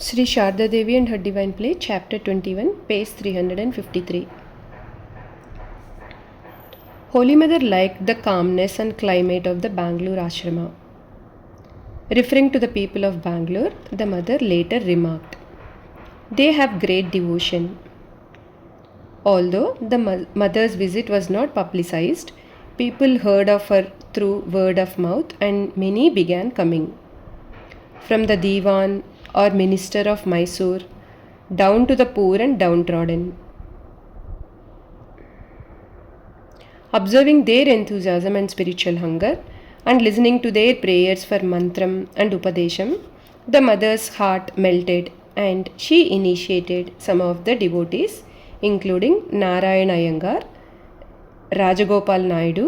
Sri Sharda Devi and her Divine Play, Chapter 21, page 353. Holy Mother liked the calmness and climate of the Bangalore ashrama. Referring to the people of Bangalore, the mother later remarked, "They have great devotion." Although the mother's visit was not publicized, people heard of her through word of mouth and many began coming. From the Diwan or minister of Mysore down to the poor and downtrodden. Observing their enthusiasm and spiritual hunger and listening to their prayers for mantram and upadesham, the mother's heart melted and she initiated some of the devotees, including Narayana Iyengar, Rajagopal Naidu,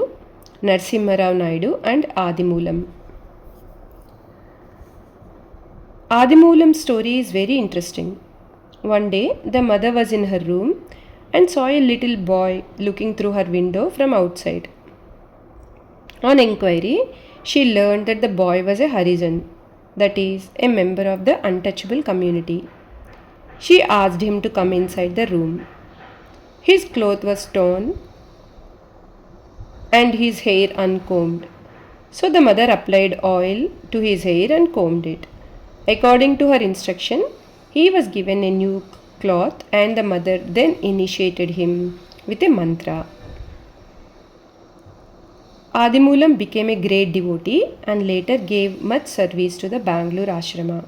Narsimharao Naidu, and Adimulam. Adimulam's story is very interesting. One day, the mother was in her room and saw a little boy looking through her window from outside. On inquiry, she learned that the boy was a Harijan, that is, a member of the untouchable community. She asked him to come inside the room. His cloth was torn and his hair uncombed. So the mother applied oil to his hair and combed it. According to her instruction, he was given a new cloth and the mother then initiated him with a mantra. Adimulam became a great devotee and later gave much service to the Bangalore ashrama.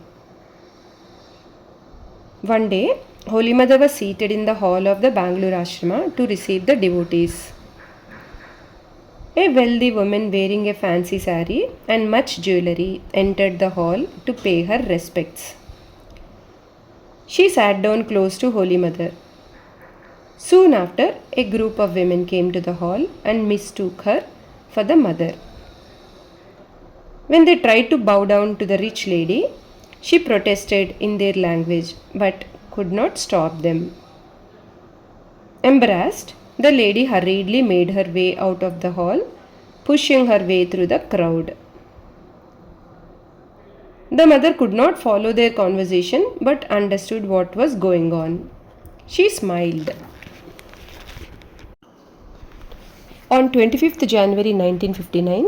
One day, Holy Mother was seated in the hall of the Bangalore ashrama to receive the devotees. A wealthy woman wearing a fancy sari and much jewellery entered the hall to pay her respects. She sat down close to Holy Mother. Soon after, a group of women came to the hall and mistook her for the mother. When they tried to bow down to the rich lady, she protested in their language but could not stop them. Embarrassed, the lady hurriedly made her way out of the hall, pushing her way through the crowd. The mother could not follow their conversation but understood what was going on. She smiled. On 25th January 1959,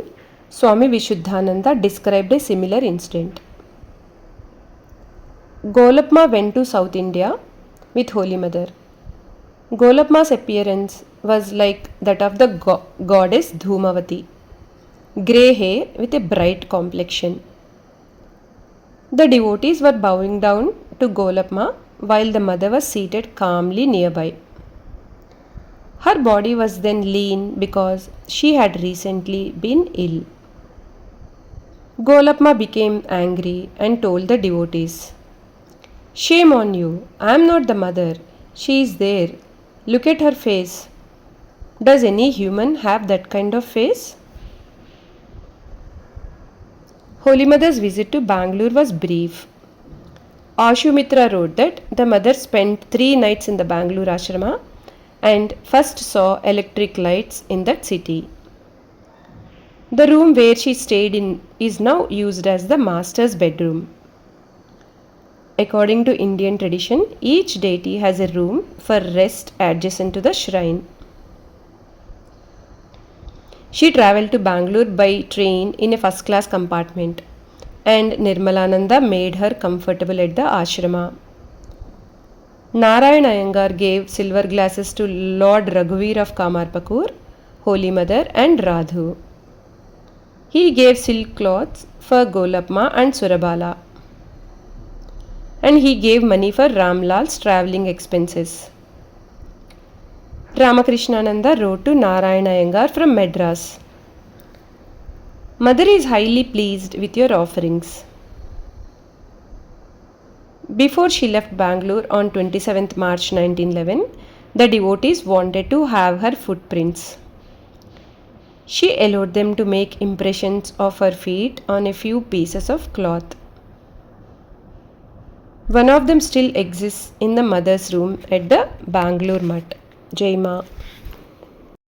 Swami Vishuddhananda described a similar incident. Golapma went to South India with Holy Mother. Golapma's appearance was like that of the goddess Dhumavati, grey hair with a bright complexion. The devotees were bowing down to Golapma while the mother was seated calmly nearby. Her body was then lean because she had recently been ill. Golapma became angry and told the devotees, "Shame on you, I am not the mother. She is there. Look at her face. Does any human have that kind of face?" Holy Mother's visit to Bangalore was brief. Ashumitra wrote that the mother spent 3 nights in the Bangalore ashrama and first saw electric lights in that city. The room where she stayed in is now used as the master's bedroom. According to Indian tradition, each deity has a room for rest adjacent to the shrine. She travelled to Bangalore by train in a first-class compartment, and Nirmalananda made her comfortable at the ashrama. Narayana Iyengar gave silver glasses to Lord Raghuveer of Kamarpakur, Holy Mother, and Radhu. He gave silk cloths for Golapma and Surabala. And he gave money for Ramlal's travelling expenses. Ramakrishnananda wrote to Narayana Iyengar from Madras, "Mother is highly pleased with your offerings." Before she left Bangalore on 27th March 1911, the devotees wanted to have her footprints. She allowed them to make impressions of her feet on a few pieces of cloth. One of them still exists in the mother's room at the Bangalore Mutt. Jai Ma.